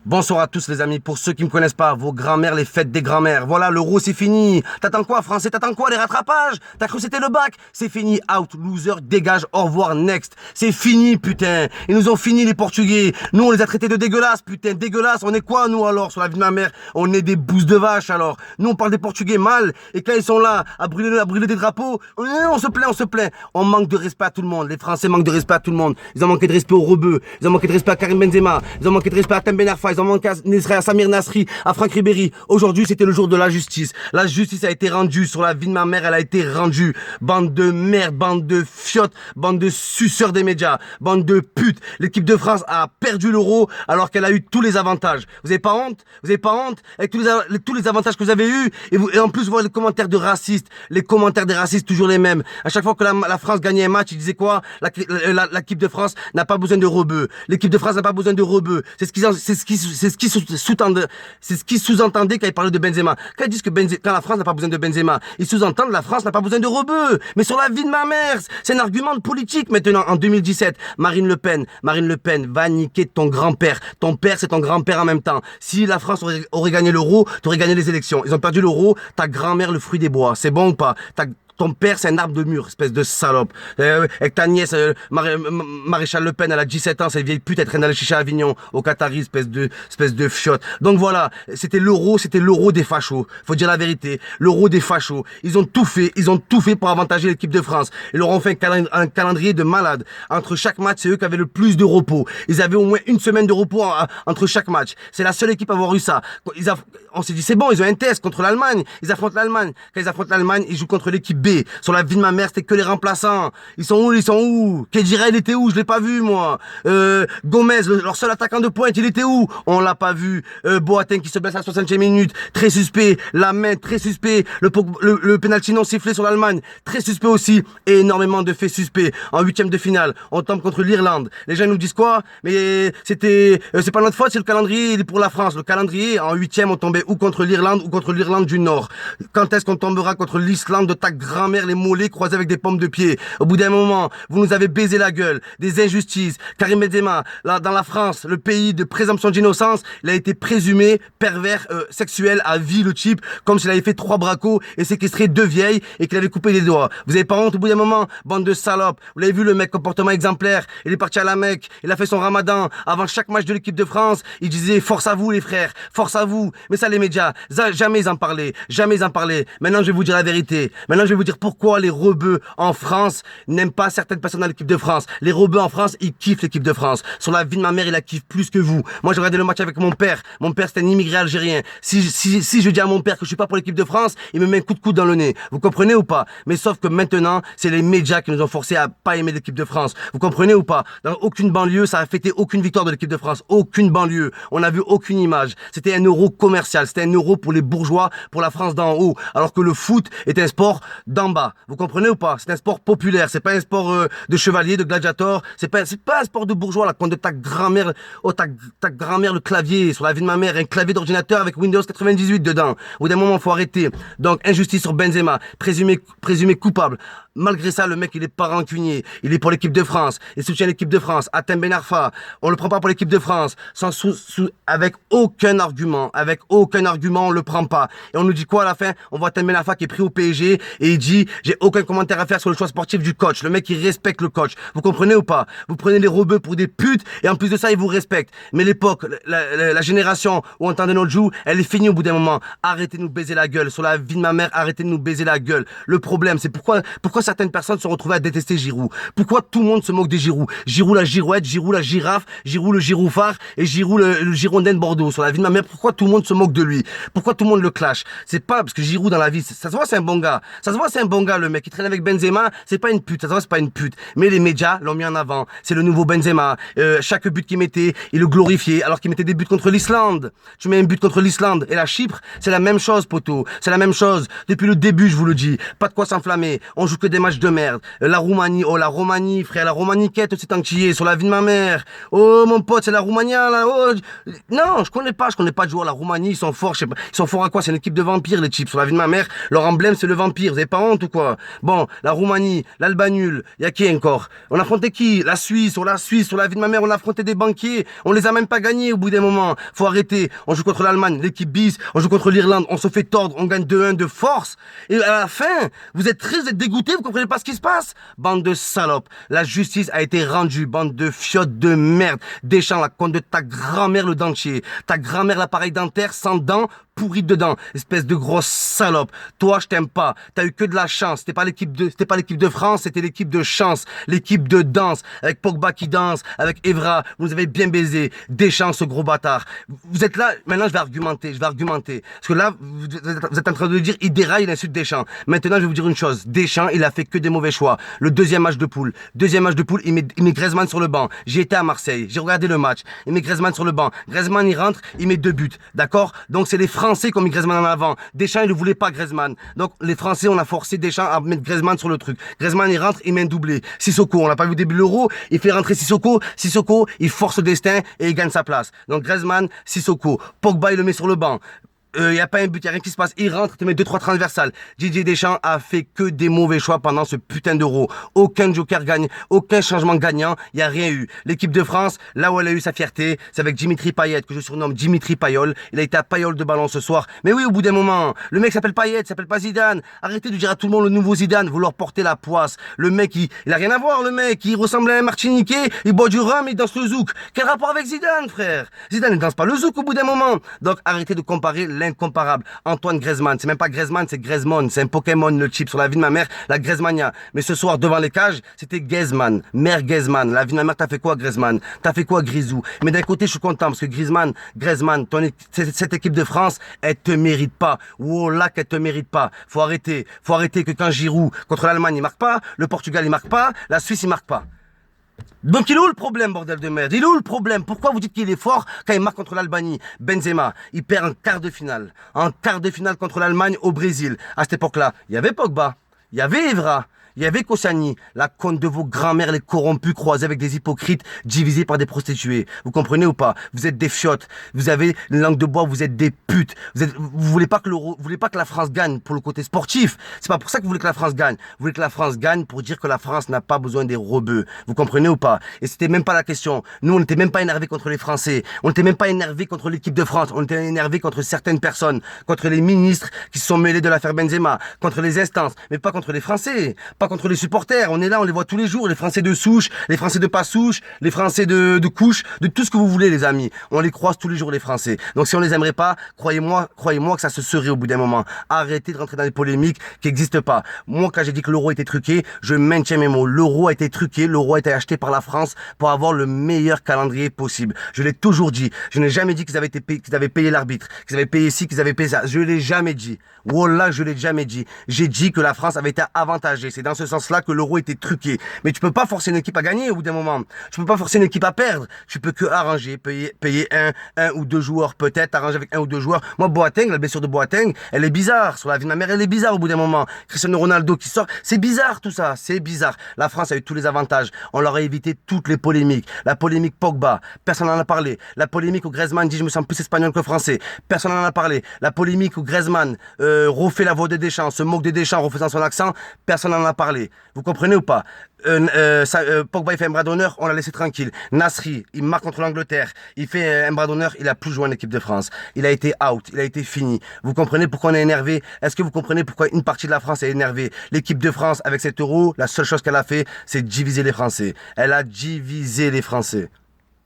Bonsoir à tous les amis, pour ceux qui me connaissent pas, vos grands-mères, les fêtes des grands-mères. Voilà, l'euro c'est fini. T'attends quoi français? T'attends quoi les rattrapages? T'as cru que c'était le bac? C'est fini, out, loser, dégage, au revoir, next. C'est fini putain. Ils nous ont fini les Portugais. Nous on les a traités de dégueulasses putain, dégueulasses. On est quoi nous alors sur la vie de ma mère? On est des bousses de vache alors. Nous on parle des Portugais mal. Et quand ils sont là à brûler des drapeaux, on se plaint, on se plaint. On manque de respect à tout le monde. Les Français manquent de respect à tout le monde. Ils ont manqué de respect aux rebeux. Ils ont manqué de respect à Karim Benzema. Ils ont manqué de respect à Tem Ben Arfa. Ils ont manqué à Samir Nasri, à Franck Ribéry. Aujourd'hui, c'était le jour de la justice. La justice a été rendue. Sur la vie de ma mère, elle a été rendue. Bande de merde, bande de fiottes, bande de suceurs des médias, bande de putes. L'équipe de France a perdu l'euro alors qu'elle a eu tous les avantages. Vous avez pas honte? Vous avez pas honte? Avec tous les avantages que vous avez eus et en plus, vous voyez les commentaires de racistes. Les commentaires des racistes, toujours les mêmes. À chaque fois que la France gagnait un match, ils disaient quoi? L'équipe de France n'a pas besoin de rebeux. L'équipe de France n'a pas besoin de rebeux. C'est ce qui sous-entendait quand ils parlaient de Benzema. Quand ils disent que quand la France n'a pas besoin de Benzema, ils sous-entendent la France n'a pas besoin de rebeux. Mais sur la vie de ma mère, c'est un argument de politique maintenant. En 2017, Marine Le Pen va niquer ton grand-père. Ton père, c'est ton grand-père en même temps. Si la France aurait gagné l'euro, t'aurais gagné les élections. Ils ont perdu l'euro, ta grand-mère le fruit des bois. C'est bon ou pas? Ton père, c'est un arbre de mur, espèce de salope. Avec ta nièce, Maréchal Le Pen, elle a 17 ans, cette vieille pute, elle traîne dans le chicha à Avignon, au Qatari, espèce de fiotte. Donc voilà, c'était l'euro des fachos. Faut dire la vérité. L'euro des fachos. Ils ont tout fait pour avantager l'équipe de France. Ils leur ont fait un calendrier de malade. Entre chaque match, c'est eux qui avaient le plus de repos. Ils avaient au moins une semaine de repos entre chaque match. C'est la seule équipe à avoir eu ça. On s'est dit, c'est bon, ils ont un test contre l'Allemagne. Ils affrontent l'Allemagne. Quand ils affrontent l'Allemagne, ils jouent contre l'équipe B. Sur la vie de ma mère, c'était que les remplaçants. Ils sont où? Kedira, il était où? Je l'ai pas vu, moi. Gomez, leur seul attaquant de pointe, il était où? On l'a pas vu. Boateng qui se blesse à la 60e minute. Très suspect. La main, très suspect. Le penalty non sifflé sur l'Allemagne. Très suspect aussi. Et énormément de faits suspects. En huitième de finale, on tombe contre l'Irlande. Les gens nous disent quoi? Mais c'est pas notre faute, c'est le calendrier, il est pour la France. Le calendrier, en huitième, on tombait ou contre l'Irlande ou contre l'Irlande du Nord. Quand est-ce qu'on tombera contre l'Islande de ta grand-mère, les mollets croisés avec des pommes de pied? Au bout d'un moment, vous nous avez baisé la gueule, des injustices. Karim Benzema, là, dans la France, le pays de présomption d'innocence, il a été présumé pervers sexuel à vie, le type, comme s'il avait fait 3 bracos et séquestré 2 vieilles et qu'il avait coupé les doigts. Vous avez pas honte au bout d'un moment? Bande de salopes. Vous l'avez vu, le mec, comportement exemplaire. Il est parti à la Mecque, il a fait son ramadan. Avant chaque match de l'équipe de France, il disait force à vous les frères, force à vous. Mais ça, les médias, jamais ils en parlaient, jamais ils en parlaient. Maintenant, je vais vous dire la vérité. Maintenant, je vais vous dire pourquoi les rebeux en France n'aiment pas certaines personnes dans l'équipe de France. Les rebeux en France, ils kiffent l'équipe de France. Sur la vie de ma mère, ils la kiffent plus que vous. Moi, j'ai regardé le match avec mon père. Mon père, c'était un immigré algérien. Si je dis à mon père que je suis pas pour l'équipe de France, il me met un coup de coude dans le nez. Vous comprenez ou pas? Mais sauf que maintenant, c'est les médias qui nous ont forcés à pas aimer l'équipe de France. Vous comprenez ou pas? Dans aucune banlieue, ça a fêté aucune victoire de l'équipe de France. Aucune banlieue. On n'a vu aucune image. C'était un euro commercial. C'était un euro pour les bourgeois, pour la France d'en haut. Alors que le foot est un sport d'en bas. Vous comprenez ou pas? C'est un sport populaire. C'est pas un sport de chevalier, de gladiator. C'est pas un sport de bourgeois, là, quand de ta grand-mère, ta grand-mère, le clavier, sur la vie de ma mère, un clavier d'ordinateur avec Windows 98 dedans. Au bout d'un moment, faut arrêter. Donc, injustice sur Benzema. Présumé coupable. Malgré ça, le mec, il est pas rancunier. Il est pour l'équipe de France. Il soutient l'équipe de France. Atem Ben Arfa. On le prend pas pour l'équipe de France. Avec aucun argument. Avec aucun argument, on le prend pas. Et on nous dit quoi à la fin? On voit Atem Ben Arfa qui est pris au PSG et il dit, j'ai aucun commentaire à faire sur le choix sportif du coach. Le mec, il respecte le coach. Vous comprenez ou pas? Vous prenez les rebeux pour des putes et en plus de ça, ils vous respectent. Mais l'époque, la génération où on entendait notre joue, elle est finie au bout d'un moment. Arrêtez de nous baiser la gueule. Sur la vie de ma mère, arrêtez de nous baiser la gueule. Le problème, c'est pourquoi certaines personnes se retrouvent à détester Giroud. Pourquoi tout le monde se moque de Giroud? Giroud la girouette, Giroud la girafe, Giroud le giroufard et Giroud le girondin de Bordeaux. Sur la vie de ma mère, pourquoi tout le monde se moque de lui? Pourquoi tout le monde le clash? C'est pas parce que Giroud dans la vie, ça se voit c'est un bon gars. Ça se voit c'est un bon gars le mec qui traîne avec Benzema, c'est pas une pute, ça se voit c'est pas une pute. Mais les médias l'ont mis en avant. C'est le nouveau Benzema. Chaque but qu'il mettait, il le glorifiait alors qu'il mettait des buts contre l'Islande. Tu mets un but contre l'Islande et la Chypre, c'est la même chose poteau. C'est la même chose. Depuis le début, je vous le dis. Pas de quoi s'enflammer. On joue que des matchs de merde. La Roumanie, oh la Roumanie, frère, la Roumanie quête, c'est entier, sur la vie de ma mère. Oh mon pote, c'est la Roumanie là. Oh, non, je connais pas de joueurs. La Roumanie, ils sont forts, je sais pas. Ils sont forts à quoi? C'est une équipe de vampires, les chips. Sur la vie de ma mère, leur emblème, c'est le vampire. Vous avez pas honte ou quoi? Bon, la Roumanie, l'Albanul, y a qui encore? On affrontait qui? La Suisse, sur la vie de ma mère, on affrontait des banquiers. On les a même pas gagnés au bout des moments. Faut arrêter. On joue contre l'Allemagne, l'équipe bis. On joue contre l'Irlande, on se fait tordre, on gagne 2-1 de force. Et à la fin, vous êtes triste, vous êtes dégoûtés, vous comprenez pas ce qui se passe? Bande de salopes. La justice a été rendue, bande de fiottes de merde. Deschamps, la compte de ta grand-mère le dentier. Ta grand-mère l'appareil dentaire sans dents, pourri dedans. Espèce de grosse salope. Toi, je t'aime pas. T'as eu que de la chance. C'était pas l'équipe de France, c'était l'équipe de chance. L'équipe de danse. Avec Pogba qui danse, avec Evra. Vous nous avez bien baisé. Deschamps, ce gros bâtard. Vous êtes là, maintenant je vais argumenter. Parce que là, vous êtes en train de dire, il déraille, il insulte Deschamps. Maintenant, je vais vous dire une chose. Deschamps, il a fait que des mauvais choix. Le deuxième match de poule, il met Griezmann sur le banc. J'ai été à Marseille, j'ai regardé le match. Il met Griezmann sur le banc. Griezmann, il rentre, il met 2 buts. D'accord? Donc, c'est les Français qui ont mis Griezmann en avant. Deschamps, il ne voulait pas Griezmann. Donc, les Français, on a forcé Deschamps à mettre Griezmann sur le truc. Griezmann, il rentre, il met un doublé. Sissoko, on l'a pas vu au début de l'Euro. Il fait rentrer Sissoko. Sissoko, il force le destin et il gagne sa place. Donc, Griezmann, Sissoko. Pogba, il le met sur le banc. Y a pas un but, y a rien qui se passe. Il rentre, te met 2-3 transversales. Didier Deschamps a fait que des mauvais choix pendant ce putain d'Euro. Aucun joker gagne, aucun changement gagnant, y a rien eu. L'équipe de France, là où elle a eu sa fierté, c'est avec Dimitri Payet, que je surnomme Dimitri Payol. Il a été à Payol de ballon ce soir. Mais oui, au bout d'un moment, le mec s'appelle Payet, s'appelle pas Zidane. Arrêtez de dire à tout le monde le nouveau Zidane, vous leur portez la poisse. Le mec, il a rien à voir, le mec. Il ressemble à un Martiniquais, il boit du rhum, il danse le zouk. Quel rapport avec Zidane, frère? Zidane ne danse pas le zouk au bout d'un moment. Donc arrêtez de comparer l'incomparable. Antoine Griezmann, c'est même pas Griezmann, c'est Griezmann, c'est un Pokémon le chip sur la vie de ma mère, la Griezmania. Mais ce soir devant les cages, c'était Griezmann, mère Griezmann. La vie de ma mère, t'as fait quoi Griezmann? T'as fait quoi Grisou? Mais d'un côté, je suis content parce que Griezmann, cette équipe de France, elle te mérite pas. Wallah, qu'elle te mérite pas. Faut arrêter que quand Giroud contre l'Allemagne, il marque pas, le Portugal, il marque pas, la Suisse, il marque pas. Donc il est où le problème, bordel de merde? Il est où le problème? Pourquoi vous dites qu'il est fort quand il marque contre l'Albanie? Benzema, il perd en quart de finale. En quart de finale contre l'Allemagne au Brésil. À cette époque-là, il y avait Pogba, il y avait Evra, il y avait Koscielny, la conne de vos grands-mères, les corrompus, croisés avec des hypocrites, divisés par des prostituées. Vous comprenez ou pas? Vous êtes des fiottes. Vous avez une langue de bois, vous êtes des putes. Vous voulez pas que la France gagne pour le côté sportif. C'est pas pour ça que vous voulez que la France gagne. Vous voulez que la France gagne pour dire que la France n'a pas besoin des rebeux. Vous comprenez ou pas? Et c'était même pas la question. Nous, on n'était même pas énervés contre les Français. On n'était même pas énervés contre l'équipe de France. On était énervés contre certaines personnes, contre les ministres qui se sont mêlés de l'affaire Benzema, contre les instances, mais pas contre les Français. Pas contre les supporters, on est là, on les voit tous les jours, les Français de souche, les Français de pas souche, les Français de couche, de tout ce que vous voulez les amis. On les croise tous les jours les Français. Donc si on les aimerait pas, croyez-moi que ça se serait au bout d'un moment. Arrêtez de rentrer dans des polémiques qui n'existent pas. Moi quand j'ai dit que l'euro était truqué, je maintiens mes mots. L'euro a été truqué, l'euro a été acheté par la France pour avoir le meilleur calendrier possible. Je l'ai toujours dit. Je n'ai jamais dit qu'ils avaient payé l'arbitre, qu'ils avaient payé ci, qu'ils avaient payé ça. Je l'ai jamais dit. Wallah, je l'ai jamais dit. J'ai dit que la France avait été avantagée. C'est dans ce sens-là que l'euro était truqué. Mais tu peux pas forcer une équipe à gagner au bout d'un moment. Tu peux pas forcer une équipe à perdre. Tu peux que arranger, payer un ou deux joueurs peut-être, arranger avec un ou deux joueurs. Moi, Boateng, la blessure de Boateng, elle est bizarre. Sur la vie de ma mère, elle est bizarre au bout d'un moment. Cristiano Ronaldo qui sort, c'est bizarre tout ça, c'est bizarre. La France a eu tous les avantages. On leur a évité toutes les polémiques. La polémique Pogba, personne n'en a parlé. La polémique où Griezmann dit je me sens plus espagnol que français, personne n'en a parlé. La polémique où Griezmann refait la voix des Deschamps, se moque des Deschamps en refaisant son accent, personne n'en a parlé. Vous comprenez ou pas? Pogba il fait un bras d'honneur, on l'a laissé tranquille. Nasri, il marque contre l'Angleterre, il fait un bras d'honneur, il a plus joué en équipe de France. Il a été out, il a été fini. Vous comprenez pourquoi on est énervé? Est-ce que vous comprenez pourquoi une partie de la France est énervée? L'équipe de France, avec cet euro, la seule chose qu'elle a fait, c'est diviser les Français. Elle a divisé les Français.